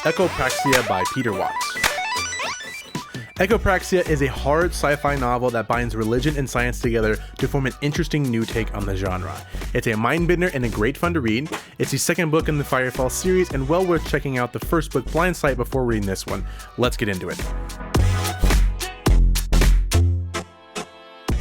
Echopraxia by Peter Watts. Echopraxia is a hard sci-fi novel that binds religion and science together to form an interesting new take on the genre. It's a mind-bender and a great fun to read. It's the second book in the Firefall series and well worth checking out the first book, Blind Sight, before reading this one. Let's get into it.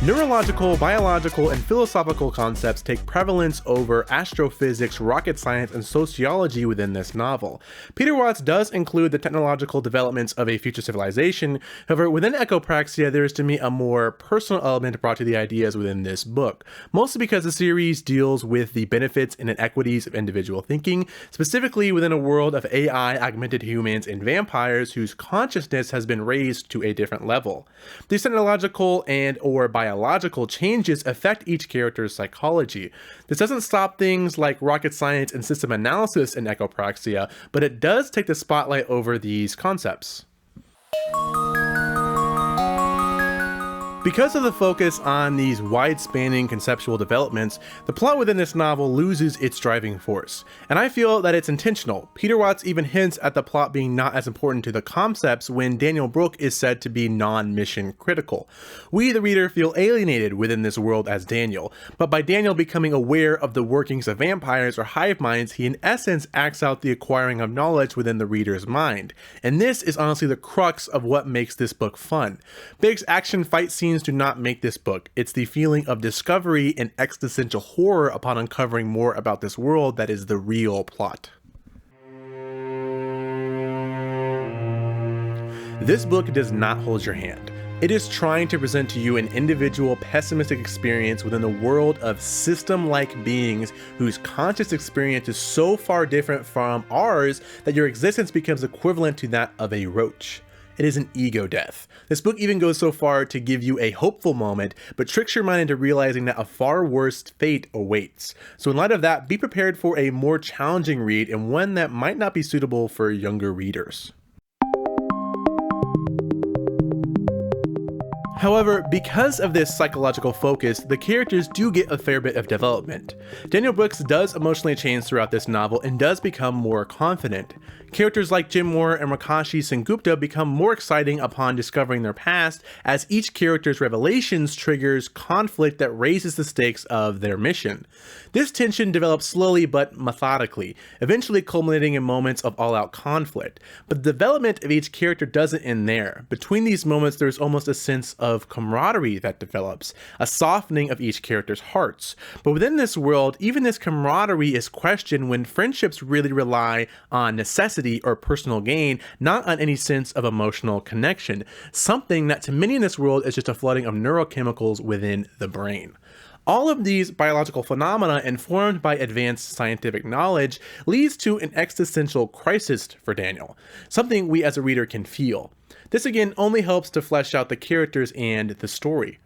Neurological, biological, and philosophical concepts take prevalence over astrophysics, rocket science, and sociology within this novel. Peter Watts does include the technological developments of a future civilization. However, within Echopraxia, there is to me a more personal element brought to the ideas within this book, mostly because the series deals with the benefits and inequities of individual thinking, specifically within a world of AI, augmented humans, and vampires whose consciousness has been raised to a different level. These technological and or biological changes affect each character's psychology. This doesn't stop things like rocket science and system analysis in Echopraxia, but it does take the spotlight over these concepts. Because of the focus on these wide-spanning conceptual developments, the plot within this novel loses its driving force, and I feel that it's intentional. Peter Watts even hints at the plot being not as important to the concepts when Daniel Brooke is said to be non-mission critical. We, the reader, feel alienated within this world as Daniel, but by Daniel becoming aware of the workings of vampires or hive minds, he in essence acts out the acquiring of knowledge within the reader's mind. And this is honestly the crux of what makes this book fun. Big action fight scenes do not make this book. It's the feeling of discovery and existential horror upon uncovering more about this world that is the real plot. This book does not hold your hand. It is trying to present to you an individual pessimistic experience within the world of system-like beings whose conscious experience is so far different from ours that your existence becomes equivalent to that of a roach. It is an ego death. This book even goes so far to give you a hopeful moment, but tricks your mind into realizing that a far worse fate awaits. So in light of that, be prepared for a more challenging read and one that might not be suitable for younger readers. However, because of this psychological focus, the characters do get a fair bit of development. Daniel Brooks does emotionally change throughout this novel and does become more confident. Characters like Jim Moore and Rakashi Sengupta become more exciting upon discovering their past, as each character's revelations triggers conflict that raises the stakes of their mission. This tension develops slowly but methodically, eventually culminating in moments of all-out conflict. But the development of each character doesn't end there. Between these moments, there's almost a sense of camaraderie that develops, a softening of each character's hearts. But within this world, even this camaraderie is questioned when friendships really rely on necessity or personal gain, not on any sense of emotional connection, something that to many in this world is just a flooding of neurochemicals within the brain. All of these biological phenomena, informed by advanced scientific knowledge, leads to an existential crisis for Daniel, something we as a reader can feel. This again only helps to flesh out the characters and the story.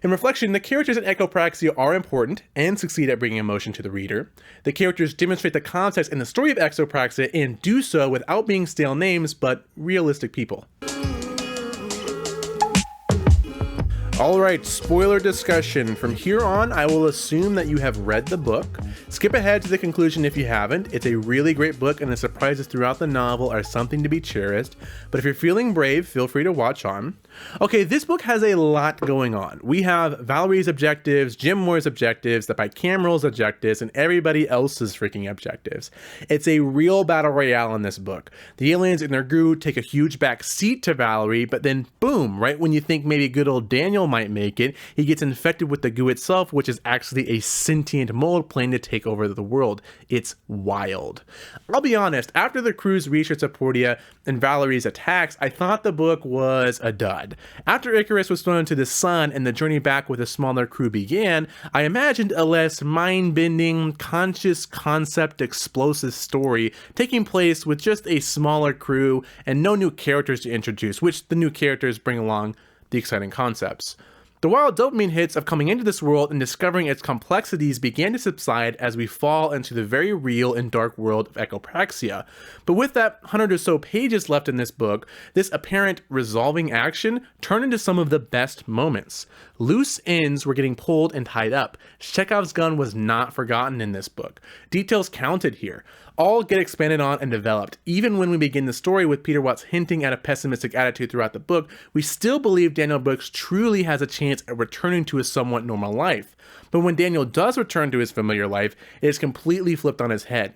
In reflection, the characters in Echopraxia are important and succeed at bringing emotion to the reader. The characters demonstrate the context and the story of Echopraxia and do so without being stale names, but realistic people. Alright, spoiler discussion. From here on, I will assume that you have read the book. Skip ahead to the conclusion if you haven't. It's a really great book and the surprises throughout the novel are something to be cherished. But if you're feeling brave, feel free to watch on. Okay, this book has a lot going on. We have Valerie's objectives, Jim Moore's objectives, the bicameral's objectives, and everybody else's freaking objectives. It's a real battle royale in this book. The aliens and their goo take a huge back seat to Valerie, but then boom, right when you think maybe good old Daniel might make it, he gets infected with the goo itself, which is actually a sentient mold planning to take over the world. It's wild. I'll be honest, after the crew's reach Seportia and Valerie's attacks, I thought the book was a dud. After Icarus was thrown into the sun and the journey back with a smaller crew began, I imagined a less mind-bending, conscious concept explosive story taking place with just a smaller crew and no new characters to introduce, which the new characters bring along the exciting concepts. The wild dopamine hits of coming into this world and discovering its complexities began to subside as we fall into the very real and dark world of Echopraxia. But with that 100 or so pages left in this book, this apparent resolving action turned into some of the best moments. Loose ends were getting pulled and tied up. Chekhov's gun was not forgotten in this book. Details counted here. all get expanded on and developed. Even when we begin the story with Peter Watts hinting at a pessimistic attitude throughout the book, we still believe Daniel Brooks truly has a chance at returning to his somewhat normal life. But when Daniel does return to his familiar life, it is completely flipped on his head.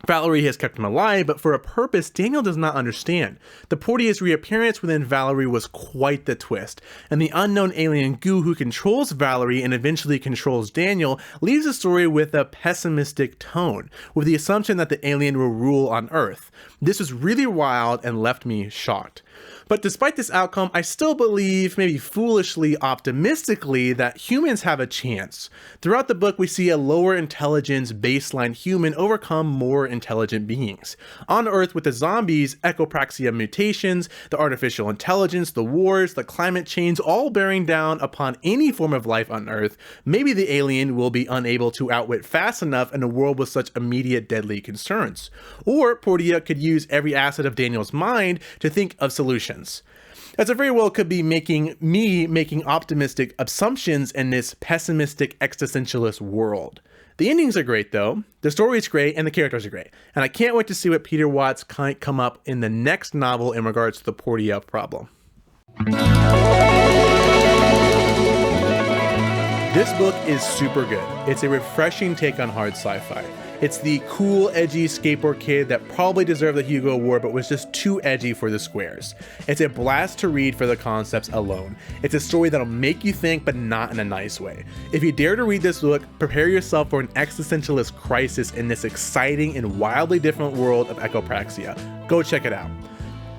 Valerie has kept him alive, but for a purpose Daniel does not understand. The Portia's reappearance within Valerie was quite the twist, and the unknown alien goo who controls Valerie and eventually controls Daniel leaves the story with a pessimistic tone, with the assumption that the alien will rule on Earth. This was really wild and left me shocked. But despite this outcome, I still believe, maybe foolishly optimistically, that humans have a chance. Throughout the book, we see a lower intelligence baseline human overcome more intelligent beings. On Earth, with the zombies, Echopraxia mutations, the artificial intelligence, the wars, the climate change, all bearing down upon any form of life on Earth, maybe the alien will be unable to outwit fast enough in a world with such immediate deadly concerns. Or Portia could use every asset of Daniel's mind to think of solutions. As it very well could be making optimistic assumptions in this pessimistic existentialist world. The endings are great though, the story's great, and the characters are great. And I can't wait to see what Peter Watts can come up in the next novel in regards to the Portia problem. This book is super good. It's a refreshing take on hard sci-fi. It's the cool, edgy skateboard kid that probably deserved the Hugo Award but was just too edgy for the squares. It's a blast to read for the concepts alone. It's a story that'll make you think, but not in a nice way. If you dare to read this book, prepare yourself for an existentialist crisis in this exciting and wildly different world of Echopraxia. Go check it out.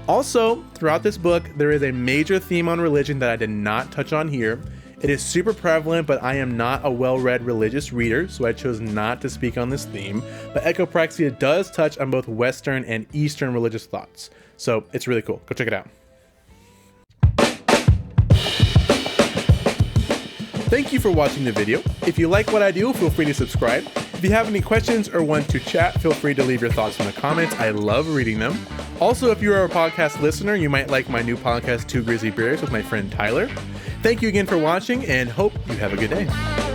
Also, throughout this book, there is a major theme on religion that I did not touch on here. It is super prevalent, but I am not a well-read religious reader, so I chose not to speak on this theme. But Echopraxia does touch on both Western and Eastern religious thoughts, so it's really cool. Go check it out. Thank you for watching the video. If you like what I do, feel free to subscribe. If you have any questions or want to chat, feel free to leave your thoughts in the comments. I love reading them. Also, if you are a podcast listener, you might like my new podcast, Two Grizzly Bears, with my friend Tyler. Thank you again for watching, and hope you have a good day.